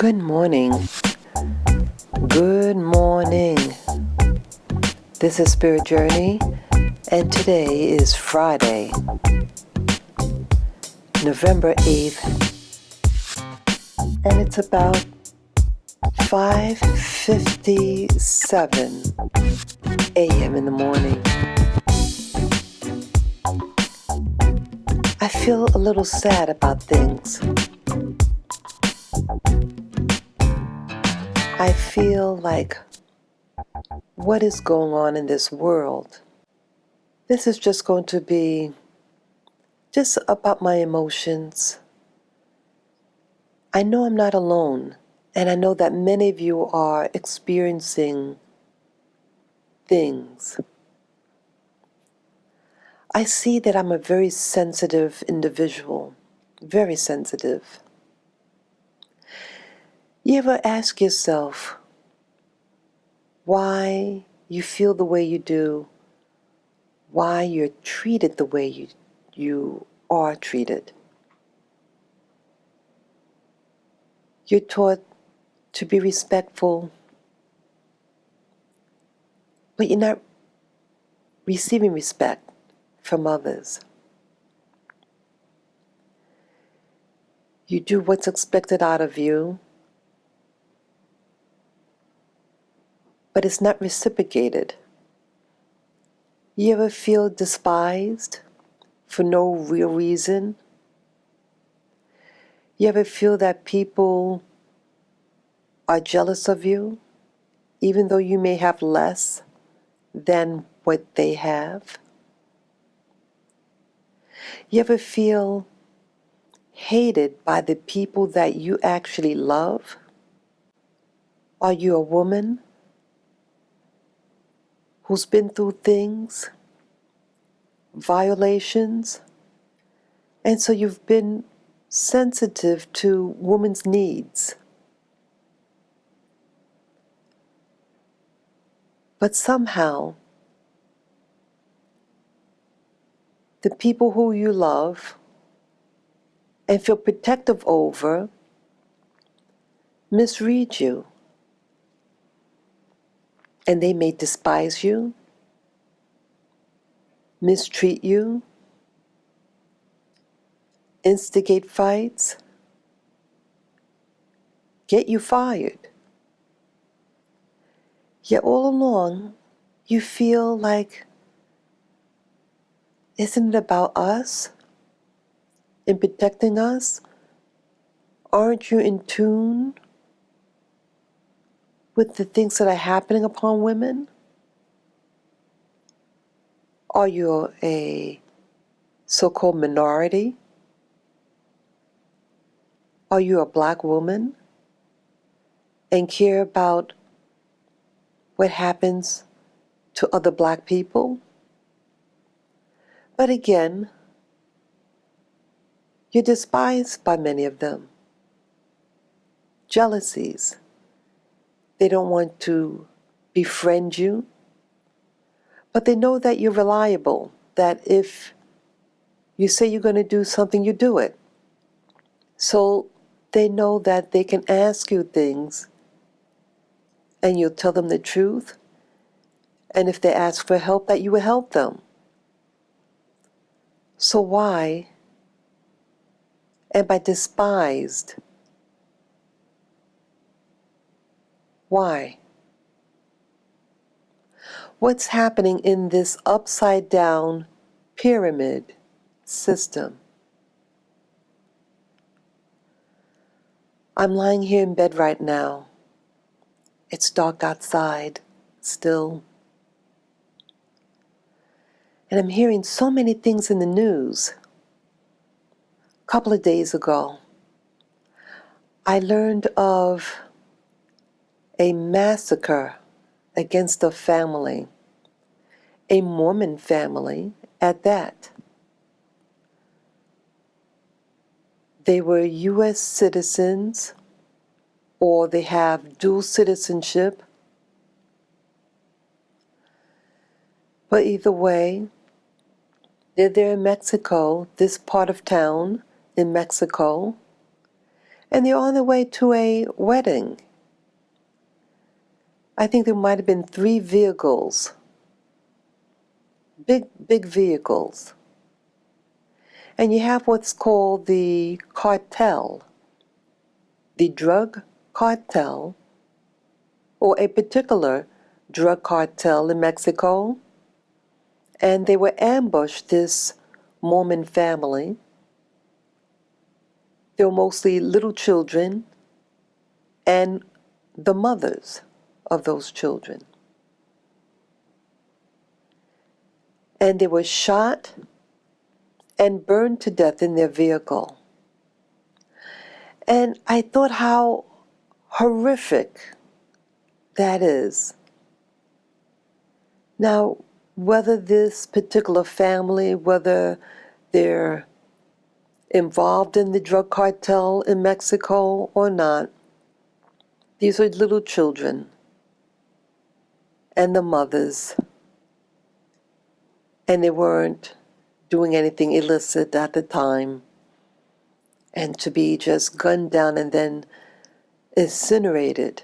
Good morning. Good morning. This is Spirit Journey, and today is Friday, November 8th, and it's about 5:57 a.m. in the morning. I feel a little sad about things. I feel like what is going on in this world? This is just going to be just about my emotions. I know I'm not alone, and I know that many of you are experiencing things. I see that I'm a very sensitive individual, very sensitive. You ever ask yourself why you feel the way you do, why you're treated the way you are treated? You're taught to be respectful, but you're not receiving respect from others. You do what's expected out of you, but it's not reciprocated. You ever feel despised for no real reason? You ever feel that people are jealous of you, even though you may have less than what they have? You ever feel hated by the people that you actually love? Are you a woman who's been through things, violations, and so you've been sensitive to women's needs? But somehow, the people who you love and feel protective over misread you, and they may despise you, mistreat you, instigate fights, get you fired. Yet all along, you feel like, isn't it about us in protecting us? Aren't you in tune with the things that are happening upon women? Are you a so-called minority? Are you a black woman and care about what happens to other black people? But again, you're despised by many of them. Jealousies. They don't want to befriend you, but they know that you're reliable, that if you say you're going to do something, you do it. So they know that they can ask you things and you'll tell them the truth. And if they ask for help, that you will help them. So why am I despised? Why? What's happening in this upside down pyramid system? I'm lying here in bed right now. It's dark outside still. And I'm hearing so many things in the news. A couple of days ago, I learned of a massacre against a family, a Mormon family at that. They were U.S. citizens, or they have dual citizenship. But either way, they're there in Mexico, this part of town in Mexico, and they're on their way to a wedding. I think there might have been 3 vehicles, big vehicles. And you have what's called the cartel, the drug cartel, or a particular drug cartel in Mexico. And they were ambushed, this Mormon family. They were mostly little children and the mothers of those children. And they were shot and burned to death in their vehicle. And I thought how horrific that is. Now, whether this particular family, whether they're involved in the drug cartel in Mexico or not, these are little children and the mothers, and they weren't doing anything illicit at the time, and to be just gunned down and then incinerated.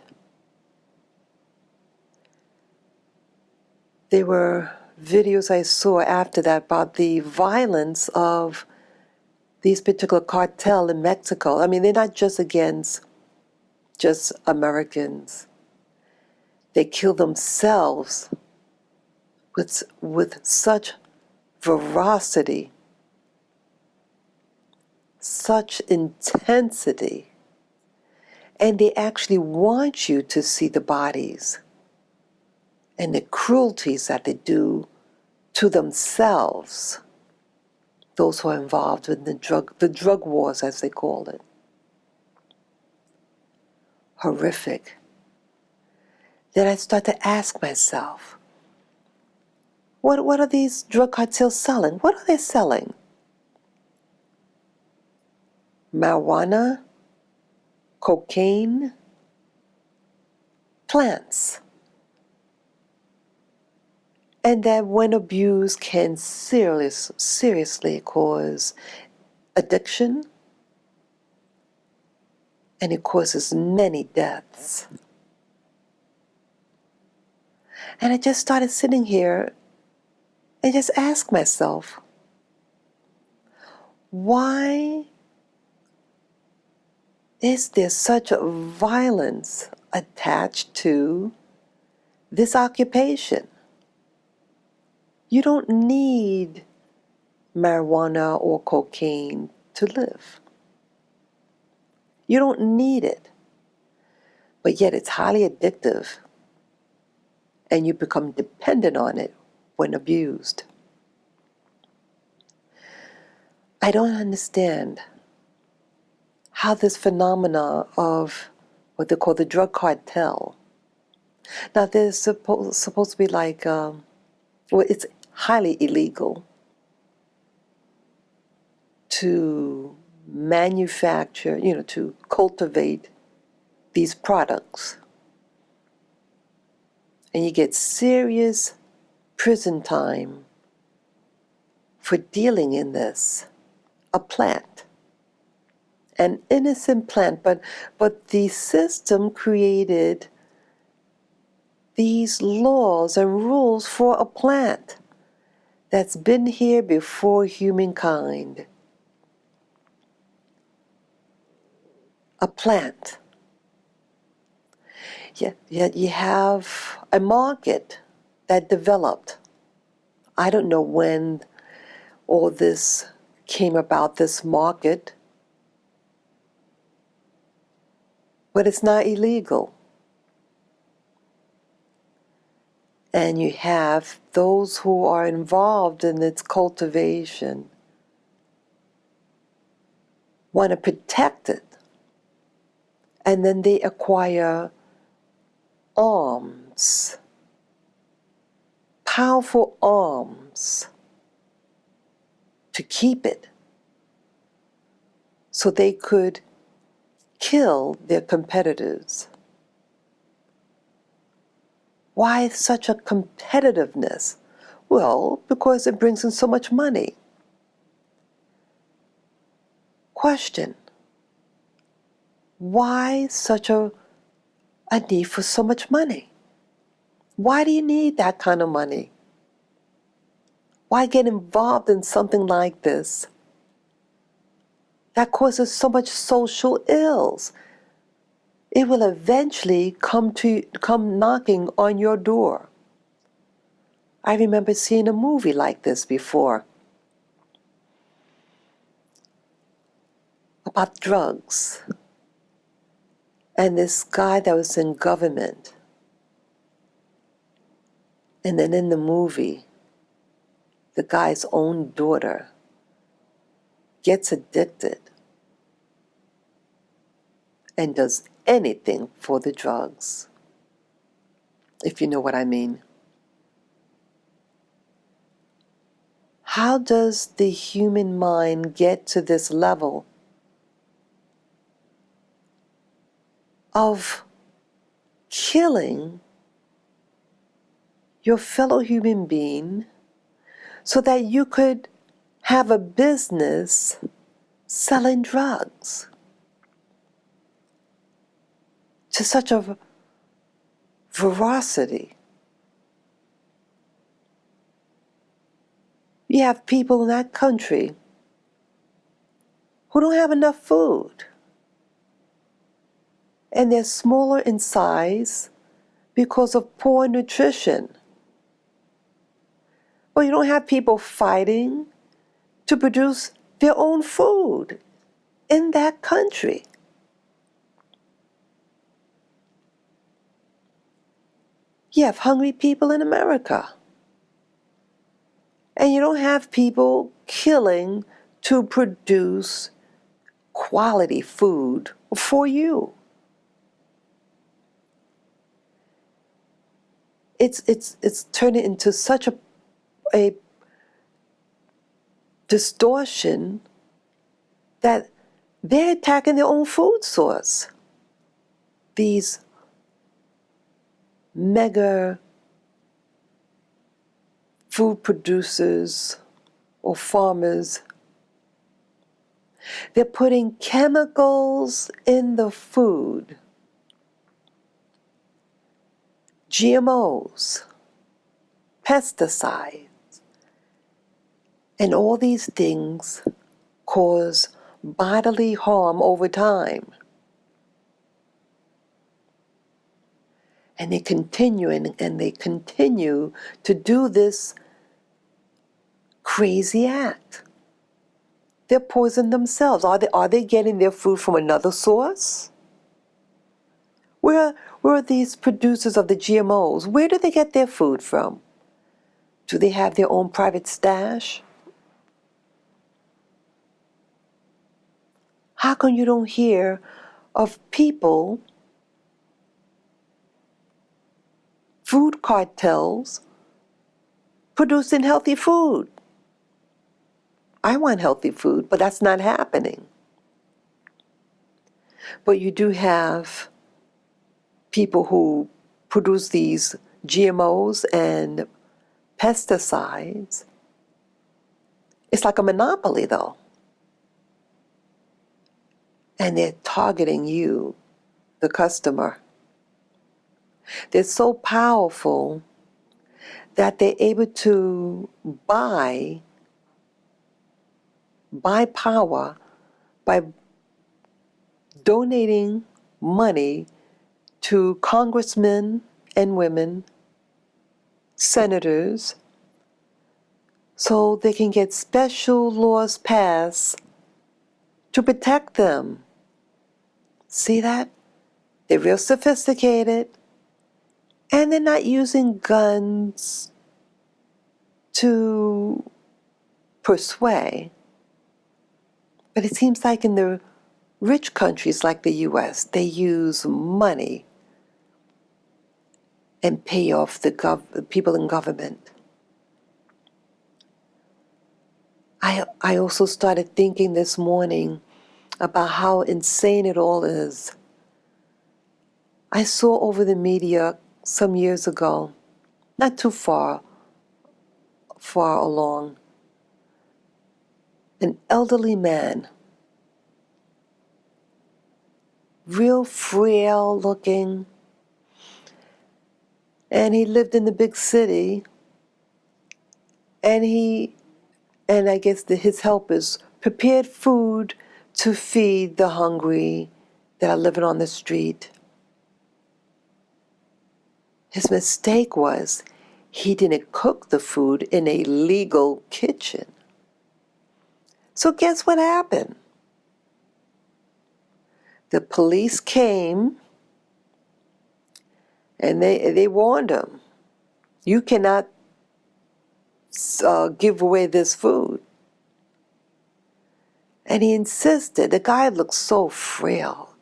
There were videos I saw after that about the violence of these particular cartel in Mexico. I mean, they're not just against just Americans. They kill themselves with such ferocity, such intensity, and they actually want you to see the bodies and the cruelties that they do to themselves, those who are involved in the drug wars, as they call it. Horrific. Then I start to ask myself, what are these drug cartels selling? What are they selling? Marijuana, cocaine, plants. And that when abused can seriously cause addiction, and it causes many deaths. And I just started sitting here and just asked myself, why is there such a violence attached to this occupation? You don't need marijuana or cocaine to live. You don't need it. But yet it's highly addictive, and you become dependent on it when abused. I don't understand how this phenomena of what they call the drug cartel. Now, there's supposed to be like, it's highly illegal to manufacture, to cultivate these products. And you get serious prison time for dealing in this, a plant. An innocent plant, but the system created these laws and rules for a plant that's been here before humankind. A plant. Yet you have a market that developed. I don't know when all this came about, this market, but it's not illegal. And you have those who are involved in its cultivation want to protect it. And then they acquire arms, powerful arms, to keep it so they could kill their competitors. Why such a competitiveness? Well, because it brings in so much money. Question: Why such a need for so much money? Why do you need that kind of money? Why get involved in something like this that causes so much social ills? It will eventually come knocking on your door. I remember seeing a movie like this before about drugs. And this guy that was in government. And then in the movie, the guy's own daughter gets addicted and does anything for the drugs, if you know what I mean. How does the human mind get to this level of killing your fellow human being so that you could have a business selling drugs to such a ferocity? You have people in that country who don't have enough food, and they're smaller in size because of poor nutrition. Well, you don't have people fighting to produce their own food in that country. You have hungry people in America. And you don't have people killing to produce quality food for you. It's turning into such a distortion that they're attacking their own food source. These mega food producers or farmers, they're putting chemicals in the food, GMOs, pesticides, and all these things cause bodily harm over time. And they continue to do this crazy act. They're poisoning themselves. Are they getting their food from another source? Where are these producers of the GMOs? Where do they get their food from? Do they have their own private stash? How come you don't hear of people, food cartels, producing healthy food? I want healthy food, but that's not happening. But you do have people who produce these GMOs and pesticides. It's like a monopoly, though. And they're targeting you, the customer. They're so powerful that they're able to buy power by donating money to congressmen and women, senators, so they can get special laws passed to protect them. See that? They're real sophisticated, and they're not using guns to persuade. But it seems like in the rich countries like the US, they use money and pay off the people in government. I also started thinking this morning about how insane it all is. I saw over the media some years ago, not too far along, an elderly man real frail looking. And he lived in the big city. And I guess his helpers prepared food to feed the hungry that are living on the street. His mistake was he didn't cook the food in a legal kitchen. So guess what happened? The police came and they warned him, you cannot give away this food. And he insisted. The guy looked so frail,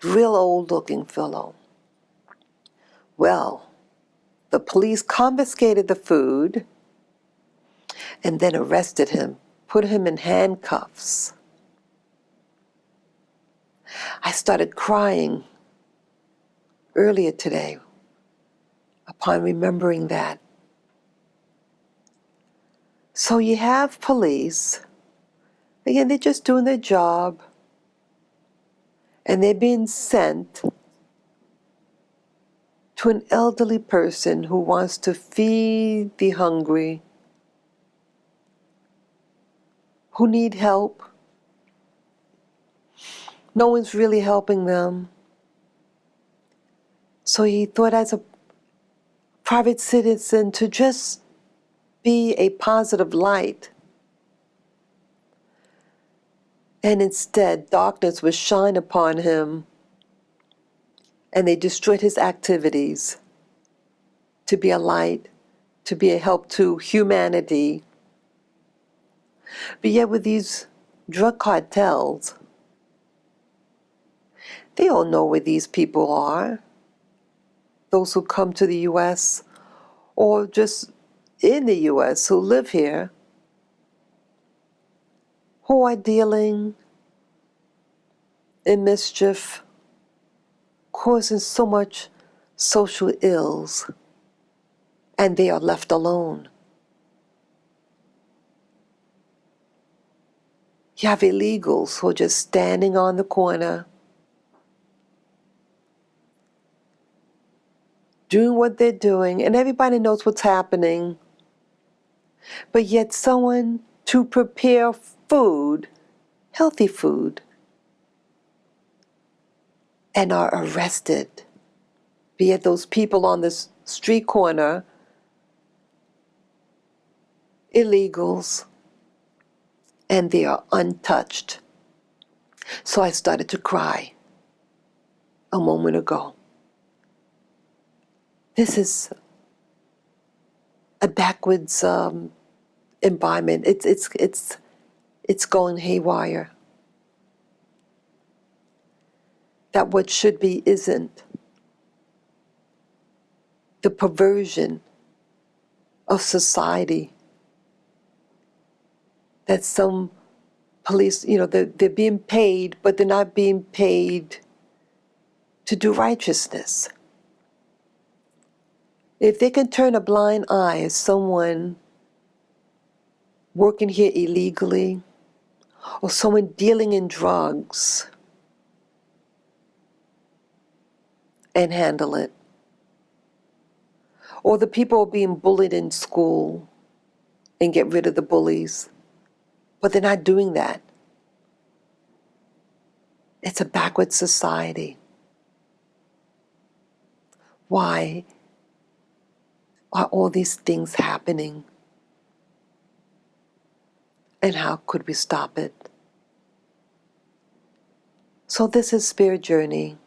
real old looking fellow. Well, the police confiscated the food and then arrested him, put him in handcuffs. I started crying earlier today upon remembering that. So you have police, again, they're just doing their job, and they're being sent to an elderly person who wants to feed the hungry, who need help. No one's really helping them. So he thought, as a private citizen, to just be a positive light. And instead, darkness was shined upon him, and they destroyed his activities to be a light, to be a help to humanity. But yet with these drug cartels, they all know where these people are. Those who come to the U.S. or just in the U.S. who live here, who are dealing in mischief, causing so much social ills, and they are left alone. You have illegals who are just standing on the corner, doing what they're doing, and everybody knows what's happening, but yet someone to prepare food, healthy food, and are arrested. Be it those people on the street corner, illegals, and they are untouched. So I started to cry a moment ago. This is a backwards environment. It's going haywire. That what should be isn't. The perversion of society. That some police, they're being paid, but they're not being paid to do righteousness. If they can turn a blind eye as someone working here illegally, or someone dealing in drugs, and handle it. Or the people are being bullied in school and get rid of the bullies, but they're not doing that. It's a backward society. Why are all these things happening? And how could we stop it? So this is Spirit Journey,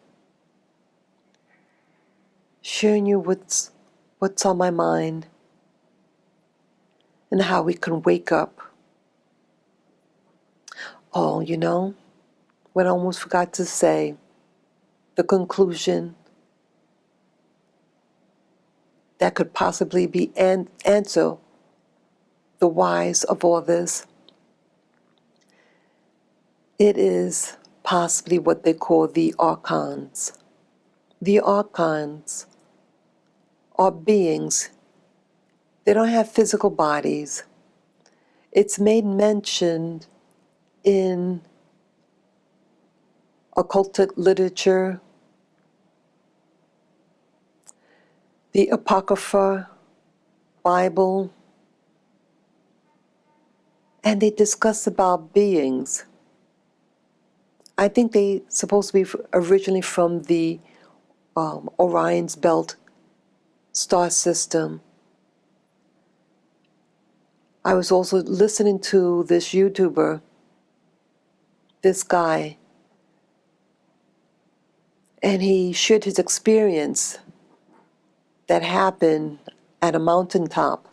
sharing you what's on my mind and how we can wake up. Oh, what I almost forgot to say, the conclusion that could possibly be answer the whys of all this. It is possibly what they call the Archons. The Archons are beings. They don't have physical bodies. It's made mention in occultic literature, the Apocrypha Bible, and they discuss about beings. I think they supposed to be originally from the Orion's Belt star system. I was also listening to this YouTuber, this guy, and he shared his experience that happened at a mountaintop.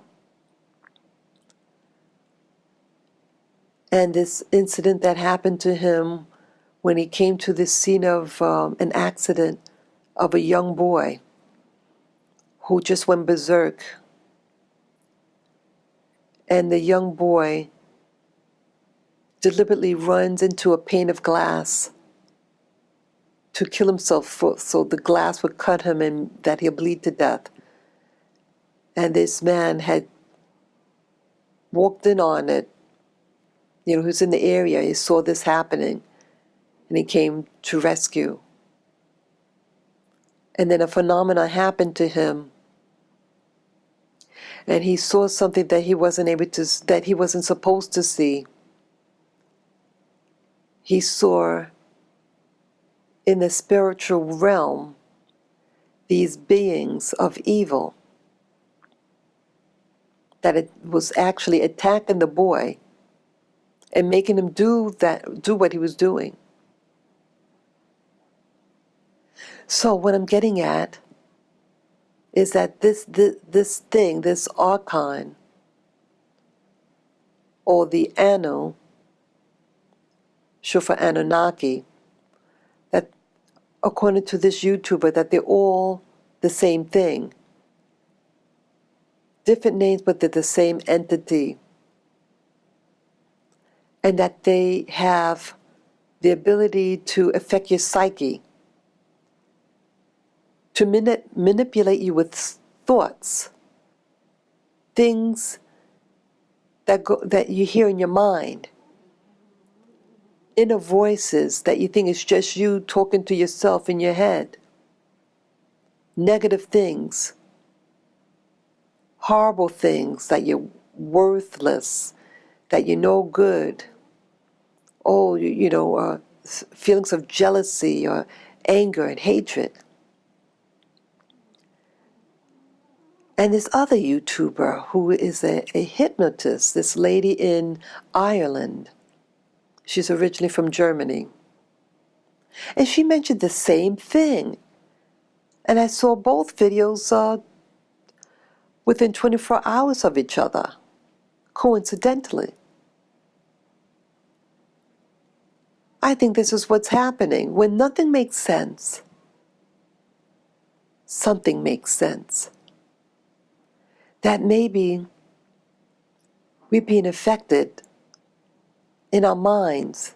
And this incident that happened to him when he came to the scene of an accident of a young boy who just went berserk. And the young boy deliberately runs into a pane of glass to kill himself so the glass would cut him and that he'll bleed to death. And this man had walked in on it, who's in the area. He saw this happening and he came to rescue. And then a phenomena happened to him, and he saw something that he wasn't supposed to see. He saw in the spiritual realm these beings of evil that it was actually attacking the boy and making him do what he was doing. So what I'm getting at is that this thing, this Archon, or the Anu, short for Anunnaki, that according to this YouTuber, that they're all the same thing. Different names, but they're the same entity. And that they have the ability to affect your psyche, to manipulate you with thoughts, things that you hear in your mind, inner voices that you think is just you talking to yourself in your head, negative things, horrible things, that you're worthless, that you're no good, feelings of jealousy or anger and hatred. And this other YouTuber who is a hypnotist, this lady in Ireland, she's originally from Germany, and she mentioned the same thing. And I saw both videos within 24 hours of each other, coincidentally. I think this is what's happening. When nothing makes sense, something makes sense. That maybe we're being affected in our minds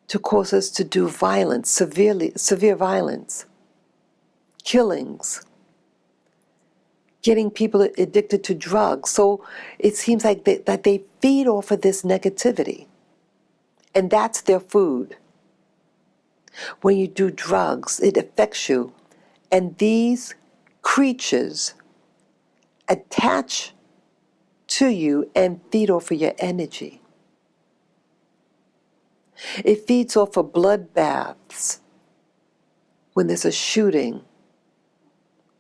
to cause us to do violence, severe violence, killings, getting people addicted to drugs. So it seems like that they feed off of this negativity, and that's their food. When you do drugs, it affects you, and these creatures attach to you and feed off of your energy. It feeds off of bloodbaths when there's a shooting,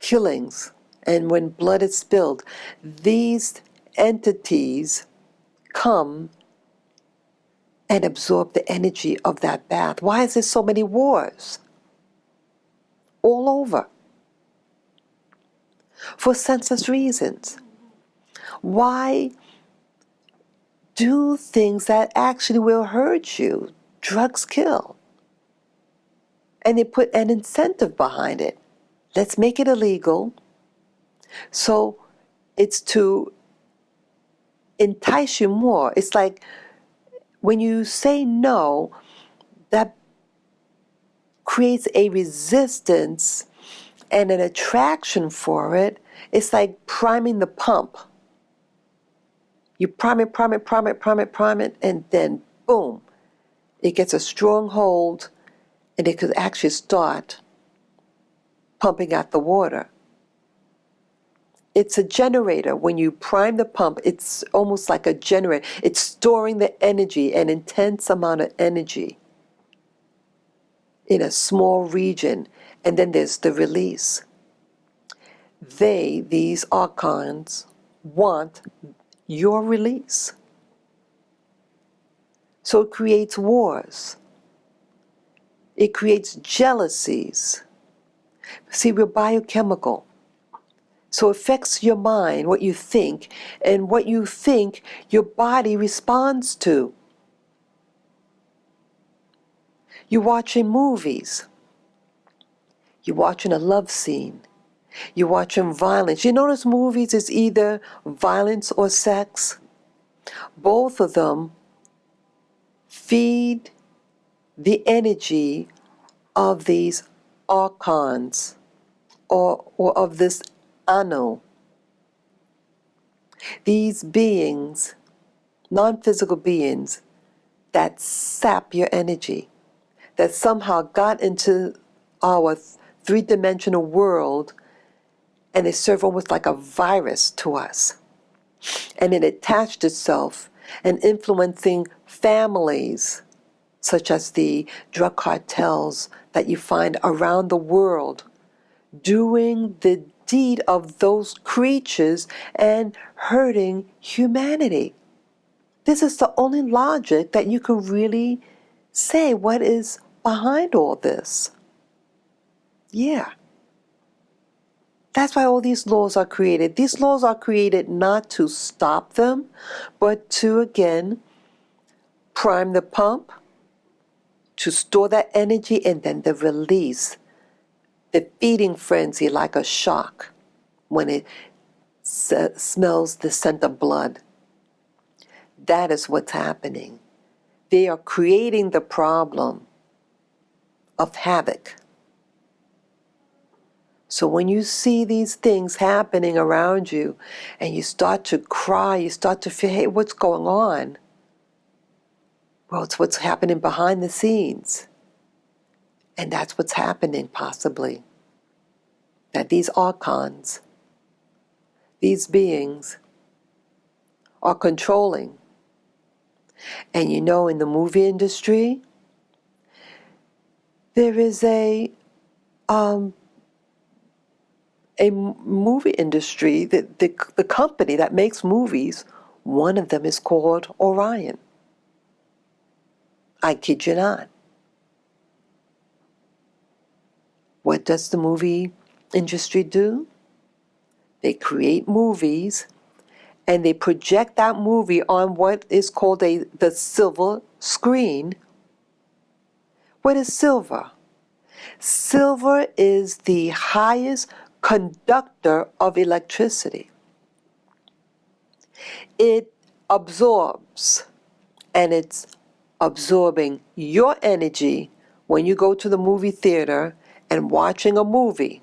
killings, and when blood is spilled. These entities come and absorb the energy of that bath. Why is there so many wars all over? For senseless reasons. Why do things that actually will hurt you? Drugs kill. And they put an incentive behind it. Let's make it illegal. So it's to entice you more. It's like when you say no, that creates a resistance and an attraction for it. It's like priming the pump. You prime it, and then boom, it gets a strong hold, and it could actually start pumping out the water. It's a generator. When you prime the pump, it's almost like a generator. It's storing the energy, an intense amount of energy in a small region, and then there's the release. These Archons, want your release. So it creates wars. It creates jealousies. See, we're biochemical. So it affects your mind, what you think, and what you think your body responds to. You're watching movies. You're watching a love scene. You're watching violence. You notice movies is either violence or sex. Both of them feed the energy of these archons or of this Anu. These beings, non-physical beings, that sap your energy, that somehow got into our three-dimensional world, and they serve almost like a virus to us. And it attached itself and influencing families, such as the drug cartels that you find around the world, doing the deed of those creatures and hurting humanity. This is the only logic that you can really say what is behind all this. Yeah. That's why all these laws are created. These laws are created not to stop them, but to, again, prime the pump, to store that energy, and then the release, the feeding frenzy like a shark when it smells the scent of blood. That is what's happening. They are creating the problem of havoc. So when you see these things happening around you and you start to cry, you start to feel, hey, what's going on? Well, it's what's happening behind the scenes. And that's what's happening possibly. That these archons, these beings, are controlling. And you know, in the movie industry, there is a movie industry, the company that makes movies, one of them is called Orion. I kid you not. What does the movie industry do? They create movies and they project that movie on what is called the silver screen. What is silver? Silver is the highest conductor of electricity. It absorbs, and it's absorbing your energy when you go to the movie theater and watching a movie,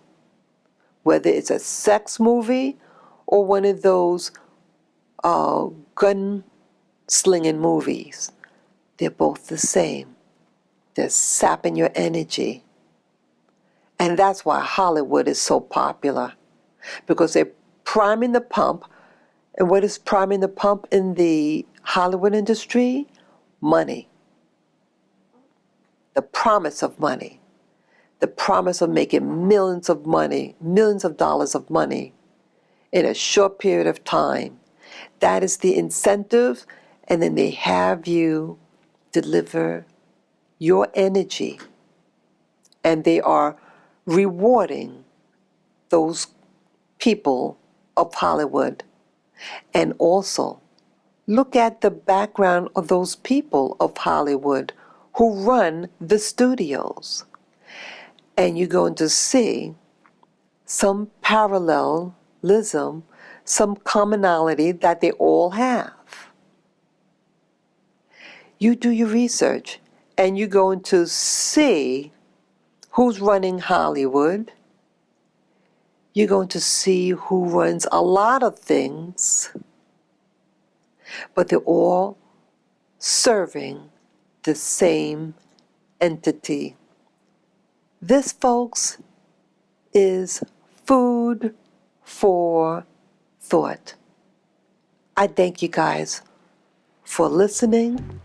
whether it's a sex movie or one of those gun-slinging movies. They're both the same. They're sapping your energy. And that's why Hollywood is so popular, because they're priming the pump. And what is priming the pump in the Hollywood industry? Money. The promise of money. The promise of making millions of dollars of money in a short period of time. That is the incentive, and then they have you deliver your energy. And they are rewarding those people of Hollywood. And also, look at the background of those people of Hollywood who run the studios. And you're going to see some parallelism, some commonality that they all have. You do your research, and you're going to see who's running Hollywood. You're going to see who runs a lot of things, but they're all serving the same entity. This, folks, is food for thought. I thank you guys for listening.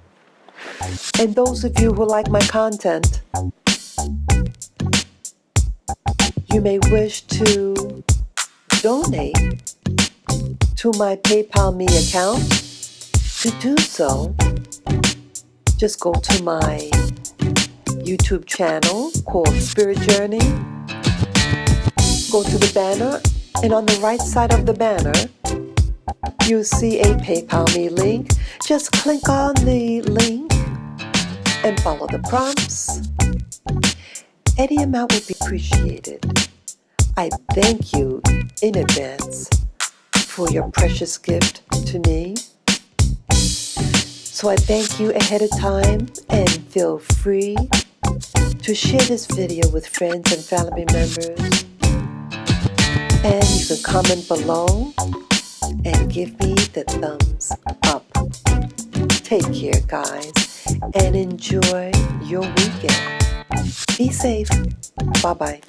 And those of you who like my content, you may wish to donate to my PayPal Me account. To do so, just go to my YouTube channel called Spirit Journey. Go to the banner, and on the right side of the banner, you'll see a PayPal Me link. Just click on the link and follow the prompts. Any amount would be appreciated. I thank you in advance for your precious gift to me. So I thank you ahead of time, and feel free to share this video with friends and family members. And you can comment below and give me the thumbs up. Take care, guys, and enjoy your weekend. Be safe. Bye-bye.